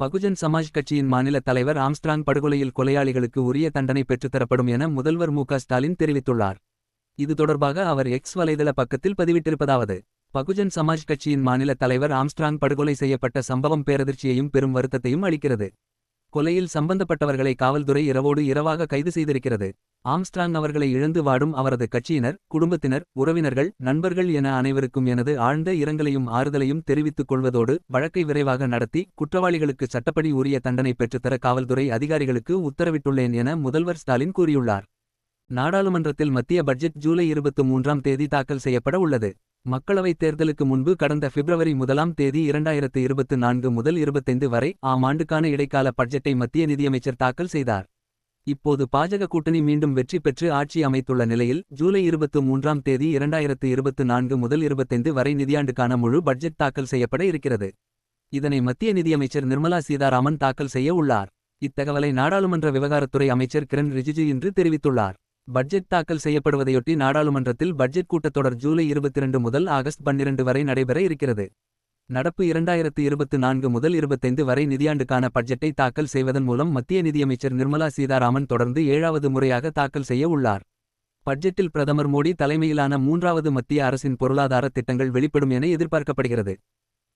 பகுஜன் சமாஜ் கட்சியின் மாநில தலைவர் ஆம்ஸ்ட்ராங் படுகொலையில் கொலையாளிகளுக்கு உரிய தண்டனை பெற்றுத்தரப்படும் என முதல்வர் மு.க. ஸ்டாலின் தெரிவித்துள்ளார். இது தொடர்பாக அவர் எக்ஸ் வலைதள பக்கத்தில் பதிவிட்டிருப்பதாவது: பகுஜன் சமாஜ் கட்சியின் மாநில தலைவர் ஆம்ஸ்ட்ராங் படுகொலை செய்யப்பட்ட சம்பவம் பேரதிர்ச்சியையும் பெரும் வருத்தத்தையும் அளிக்கிறது. கொலையில் சம்பந்தப்பட்டவர்களை காவல்துறை இரவோடு இரவாக கைது செய்திருக்கிறது. ஆம்ஸ்ட்ராங் அவர்களை இழந்து வாடும் அவரது கட்சியினர், குடும்பத்தினர், உறவினர்கள், நண்பர்கள் என அனைவருக்கும் எனது ஆழ்ந்த இரங்கலையும் ஆறுதலையும் தெரிவித்துக் கொள்வதோடு, வழக்கை விரைவாக நடத்தி குற்றவாளிகளுக்கு சட்டப்படி உரிய தண்டனை பெற்றுத்தர காவல்துறை அதிகாரிகளுக்கு உத்தரவிட்டுள்ளேன் என முதல்வர் ஸ்டாலின் கூறியுள்ளார். நாடாளுமன்றத்தில் மத்திய பட்ஜெட் ஜூலை 23ஆம் தேதி தாக்கல் செய்யப்பட உள்ளது. மக்களவைத் தேர்தலுக்கு முன்பு கடந்த பிப்ரவரி 1ஆம் தேதி 2024 முதல் 25 வரை ஆண்டுக்கான இடைக்கால பட்ஜெட்டை மத்திய நிதியமைச்சர் தாக்கல் செய்தார். இப்போது பாஜக கூட்டணி மீண்டும் வெற்றி பெற்று ஆட்சி அமைத்துள்ள நிலையில் ஜூலை 23ஆம் தேதி 2024 முதல் 25 வரை நிதியாண்டுக்கான முழு பட்ஜெட் தாக்கல் செய்யப்பட இருக்கிறது. இதனை மத்திய நிதியமைச்சர் நிர்மலா சீதாராமன் தாக்கல் செய்ய உள்ளார். இத்தகவலை நாடாளுமன்ற விவகாரத்துறை அமைச்சர் கிரண் ரிஜிஜு இன்று தெரிவித்துள்ளார். பட்ஜெட் தாக்கல் செய்யப்படுவதையொட்டி நாடாளுமன்றத்தில் பட்ஜெட் கூட்டத்தொடர் ஜூலை 22 முதல் ஆகஸ்ட் 12 வரை நடைபெற இருக்கிறது. நடப்பு 2024 முதல் 25 வரை நிதியாண்டுக்கான பட்ஜெட்டை தாக்கல் செய்வதன் மூலம் மத்திய நிதியமைச்சர் நிர்மலா சீதாராமன் தொடர்ந்து 7வது முறையாக தாக்கல் செய்ய உள்ளார். பட்ஜெட்டில் பிரதமர் மோடி தலைமையிலான 3வது மத்திய அரசின் பொருளாதார திட்டங்கள் வெளிப்படும் என எதிர்பார்க்கப்படுகிறது.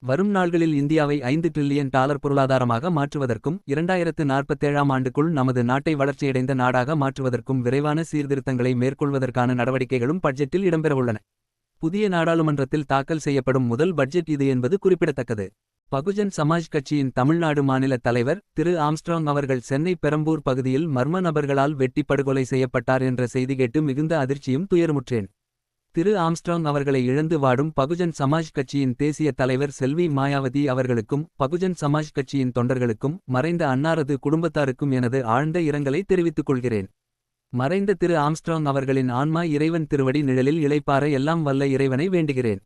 வரும் நாள்களில் இந்தியாவை $5 டிரில்லியன் பொருளாதாரமாக மாற்றுவதற்கும் 2047ஆம் ஆண்டுக்குள் நமது நாட்டை வளர்ச்சியடைந்த நாடாக மாற்றுவதற்கும் விரைவான சீர்திருத்தங்களை மேற்கொள்வதற்கான நடவடிக்கைகளும் பட்ஜெட்டில் இடம்பெறவுள்ளன. புதிய நாடாளுமன்றத்தில் தாக்கல் செய்யப்படும் முதல் பட்ஜெட் இது என்பது குறிப்பிடத்தக்கது. பகுஜன் சமாஜ் கட்சியின் தமிழ்நாடு மாநில தலைவர் திரு ஆம்ஸ்ட்ராங் அவர்கள் சென்னை பெரம்பூர் பகுதியில் மர்ம நபர்களால் வெட்டி படுகொலை செய்யப்பட்டார் என்ற செய்தி கேட்டு மிகுந்த அதிர்ச்சியும் துயருமுற்றேன். திரு ஆம்ஸ்ட்ராங் அவர்களை இழந்து வாடும் பகுஜன் சமாஜ் கட்சியின் தேசிய தலைவர் செல்வி மாயாவதி அவர்களுக்கும் பகுஜன் சமாஜ் கட்சியின் தொண்டர்களுக்கும் மறைந்த அன்னாரது குடும்பத்தாருக்கும் எனது ஆழ்ந்த இரங்கலை தெரிவித்துக் கொள்கிறேன். மறைந்த திரு ஆம்ஸ்ட்ராங் அவர்களின் ஆன்மா இறைவன் திருவடி நிழலில் இளைப்பாற எல்லாம் வல்ல இறைவனை வேண்டுகிறேன்.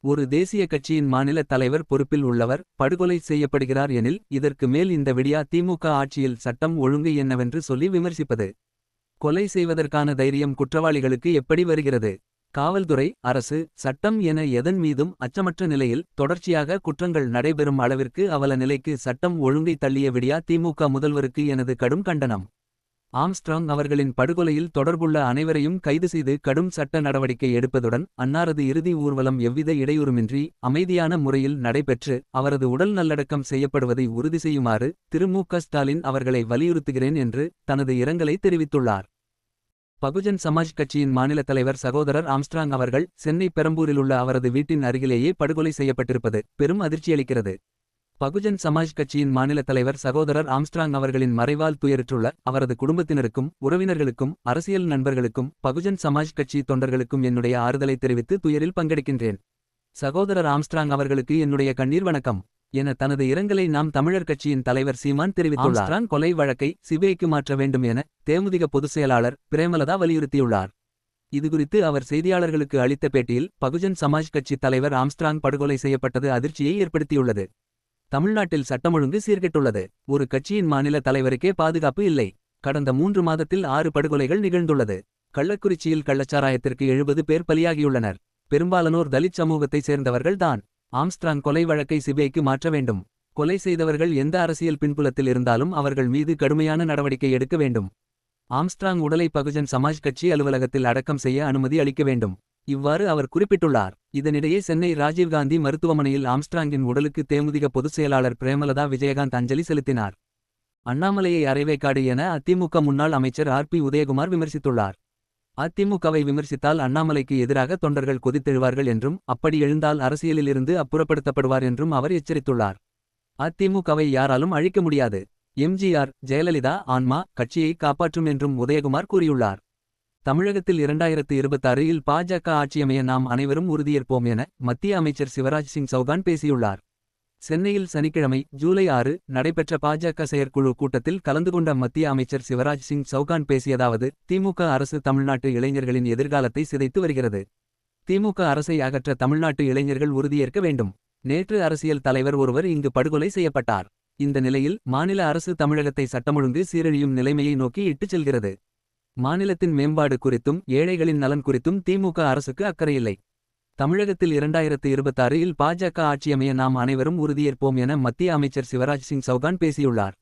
ஒரு தேசிய கட்சியின் மாநில தலைவர் பொறுப்பில் உள்ளவர் படுகொலை செய்யப்படுகிறார் எனில் இதற்கு மேல் இந்த விடியா திமுக ஆட்சியில் சட்டம் ஒழுங்கு என்னவென்று சொல்லி விமர்சிப்பது? கொலை செய்வதற்கான தைரியம் குற்றவாளிகளுக்கு எப்படி வருகிறது? காவல்துறை, அரசு, சட்டம் என எதன் மீதும் அச்சமற்ற நிலையில் தொடர்ச்சியாக குற்றங்கள் நடைபெறும் அளவிற்கு அவல நிலைக்கு சட்டம் ஒழுங்கை தள்ளிய விடியா திமுக முதல்வருக்கு எனது கடும் கண்டனம். ஆம்ஸ்ட்ராங் அவர்களின் படுகொலையில் தொடர்புள்ள அனைவரையும் கைது செய்து கடும் சட்ட நடவடிக்கை எடுப்பதுடன் அன்னாரது இறுதி ஊர்வலம் எவ்வித இடையூறுமின்றி அமைதியான முறையில் நடைபெற்று அவரது உடல் நல்லடக்கம் செய்யப்படுவதை உறுதி செய்யுமாறு திரு மு.க. ஸ்டாலின் அவர்களை வலியுறுத்துகிறேன் என்று தனது இரங்கலை தெரிவித்துள்ளார். பகுஜன் சமாஜ் கட்சியின் மாநில தலைவர் சகோதரர் ஆம்ஸ்ட்ராங் அவர்கள் சென்னை பெரம்பூரிலுள்ள அவரது வீட்டின் அருகிலேயே படுகொலை செய்யப்பட்டிருப்பது பெரும் அதிர்ச்சியளிக்கிறது. பகுஜன் சமாஜ் கட்சியின் மாநில தலைவர் சகோதரர் ஆம்ஸ்ட்ராங் அவர்களின் மறைவால் துயருற்றுள்ள அவரது குடும்பத்தினருக்கும் உறவினர்களுக்கும் அரசியல் நண்பர்களுக்கும் பகுஜன் சமாஜ் கட்சி தொண்டர்களுக்கும் என்னுடைய ஆறுதலை தெரிவித்து துயரில் பங்கெடுக்கின்றேன். சகோதரர் ஆம்ஸ்ட்ராங் அவர்களுக்கு என்னுடைய கண்ணீர் வணக்கம் என தனது இரங்கலை நாம் தமிழர் கட்சியின் தலைவர் சீமான் தெரிவித்துள்ளார். ஆம்ஸ்ட்ராங் கொலை வழக்கை சிபிஐக்கு மாற்ற வேண்டும் என தேமுதிக பொதுச் செயலாளர் பிரேமலதா வலியுறுத்தியுள்ளார். இதுகுறித்து அவர் செய்தியாளர்களுக்கு அளித்த பேட்டியில் பகுஜன் சமாஜ் கட்சி தலைவர் ஆம்ஸ்ட்ராங் படுகொலை செய்யப்பட்டது அதிர்ச்சியை ஏற்படுத்தியுள்ளது. தமிழ்நாட்டில் சட்டம் ஒழுங்கு சீர்கெட்டுள்ளது. ஒரு கட்சியின் மாநில தலைவருக்கே பாதுகாப்பு இல்லை. கடந்த 3 மாதத்தில் 6 படுகொலைகள் நிகழ்ந்துள்ளது. கள்ளக்குறிச்சியில் கள்ளச்சாராயத்திற்கு 70 பேர் பலியாகியுள்ளனர். பெரும்பாலானோர் தலித் சமூகத்தை சேர்ந்தவர்கள் தான். ஆம்ஸ்ட்ராங் கொலை வழக்கை சிபிஐக்கு மாற்ற வேண்டும். கொலை செய்தவர்கள் எந்த அரசியல் பின்புலத்தில் இருந்தாலும் அவர்கள் மீது கடுமையான நடவடிக்கை எடுக்க வேண்டும். ஆம்ஸ்ட்ராங் உடலை பகுஜன் சமாஜ் கட்சி அலுவலகத்தில் அடக்கம் செய்ய அனுமதி அளிக்க வேண்டும். இவ்வாறு அவர் குறிப்பிட்டுள்ளார். இதனிடையே சென்னை ராஜீவ்காந்தி மருத்துவமனையில் ஆம்ஸ்ட்ராங்கின் உடலுக்கு தேமுதிக பொதுச் செயலாளர் பிரேமலதா விஜயகாந்த் அஞ்சலி செலுத்தினார். அண்ணாமலையை அரைவேக்காடு என அதிமுக முன்னாள் அமைச்சர் ஆர்.பி. உதயகுமார் விமர்சித்துள்ளார். அதிமுகவை விமர்சித்தால் அண்ணாமலைக்கு எதிராக தொண்டர்கள் கொதித்தெழுவார்கள் என்றும் அப்படி எழுந்தால் அரசியலில் இருந்து அப்புறப்படுத்தப்படுவார் என்றும் அவர் எச்சரித்துள்ளார். அதிமுகவை யாராலும் அழிக்க முடியாது. எம்.ஜி.ஆர். ஜெயலலிதா ஆன்மா கட்சியை காப்பாற்றும் என்றும் உதயகுமார் கூறியுள்ளார். தமிழகத்தில் 2026இல் பாஜக ஆட்சியமைய நாம் அனைவரும் உறுதியேற்போம் என மத்திய அமைச்சர் சிவராஜ் சிங் சௌகான் பேசியுள்ளார். சென்னையில் சனிக்கிழமை ஜூலை 6 நடைபெற்ற பாஜக செயற்குழு கூட்டத்தில் கலந்து கொண்ட மத்திய அமைச்சர் சிவராஜ் சிங் சௌகான் பேசியதாவது: திமுக அரசு தமிழ்நாட்டு இளைஞர்களின் எதிர்காலத்தை சிதைத்து வருகிறது. திமுக அரசை அகற்ற தமிழ்நாட்டு இளைஞர்கள் உறுதியேற்க வேண்டும். நேற்று அரசியல் தலைவர் ஒருவர் இங்கு படுகொலை செய்யப்பட்டார். இந்த நிலையில் மாநில அரசு தமிழகத்தை சட்டமொழுங்கு சீரழியும் நிலைமையை நோக்கி இட்டுச் செல்கிறது. மாநிலத்தின் மேம்பாடு குறித்தும் ஏழைகளின் நலன் குறித்தும் திமுக அரசுக்கு அக்கறையில்லை. தமிழகத்தில் 2026 இல் பாஜக ஆட்சியமைய நாம் அனைவரும் உறுதியேற்போம் என மத்திய அமைச்சர் சிவராஜ் சிங் சௌகான் பேசியுள்ளார்.